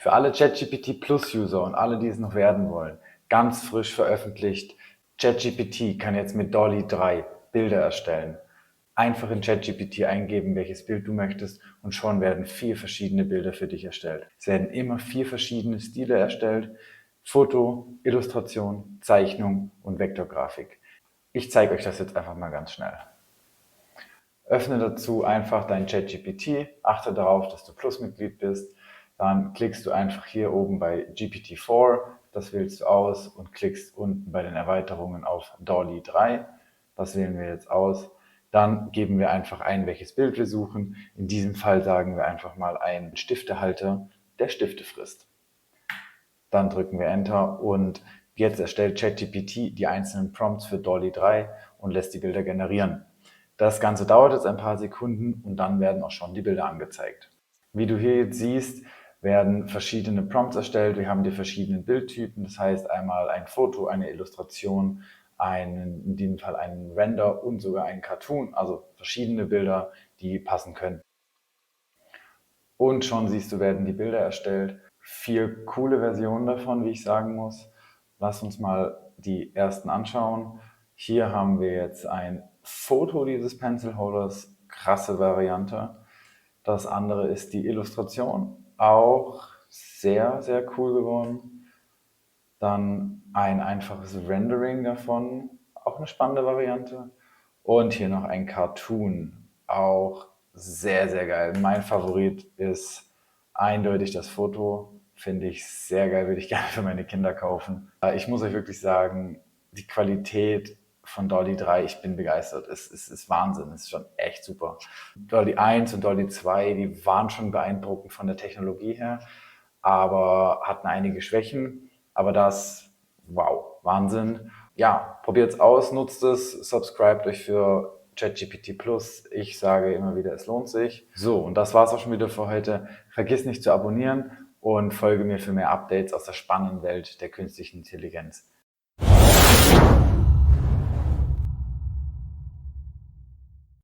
Für alle ChatGPT Plus User und alle, die es noch werden wollen, ganz frisch veröffentlicht. ChatGPT kann jetzt mit DALL-E 3 Bilder erstellen. Einfach in ChatGPT eingeben, welches Bild du möchtest, und schon werden 4 verschiedene Bilder für dich erstellt. Es werden immer 4 verschiedene Stile erstellt: Foto, Illustration, Zeichnung und Vektorgrafik. Ich zeige euch das jetzt einfach mal ganz schnell. Öffne dazu einfach dein ChatGPT, achte darauf, dass du Plus-Mitglied bist. Dann klickst du einfach hier oben bei GPT-4, das wählst du aus, und klickst unten bei den Erweiterungen auf DALL-E 3. Das wählen wir jetzt aus. Dann geben wir einfach ein, welches Bild wir suchen. In diesem Fall sagen wir einfach mal einen Stiftehalter, der Stifte frisst. Dann drücken wir Enter und jetzt erstellt ChatGPT die einzelnen Prompts für DALL-E 3 und lässt die Bilder generieren. Das Ganze dauert jetzt ein paar Sekunden und dann werden auch schon die Bilder angezeigt. Wie du hier jetzt siehst, werden verschiedene Prompts erstellt. Wir haben die verschiedenen Bildtypen, das heißt einmal ein Foto, eine Illustration, in diesem Fall einen Render und sogar einen Cartoon, also verschiedene Bilder, die passen können. Und schon siehst du, werden die Bilder erstellt. 4 coole Versionen davon, wie ich sagen muss. Lass uns mal die ersten anschauen. Hier haben wir jetzt ein Foto dieses Pencil Holders, krasse Variante. Das andere ist die Illustration, auch sehr, sehr cool geworden. Dann ein einfaches Rendering davon, auch eine spannende Variante. Und hier noch ein Cartoon, auch sehr, sehr geil. Mein Favorit ist eindeutig das Foto, finde ich sehr geil, würde ich gerne für meine Kinder kaufen. Ich muss euch wirklich sagen, die Qualität von DALL-E 3, ich bin begeistert. Es ist Wahnsinn, es ist schon echt super. DALL-E 1 und DALL-E 2, die waren schon beeindruckend von der Technologie her, aber hatten einige Schwächen. Aber das, wow, Wahnsinn. Ja, probiert's aus, nutzt es, subscribt euch für ChatGPT Plus. Ich sage immer wieder, es lohnt sich. So, und das war's auch schon wieder für heute. Vergiss nicht zu abonnieren und folge mir für mehr Updates aus der spannenden Welt der künstlichen Intelligenz.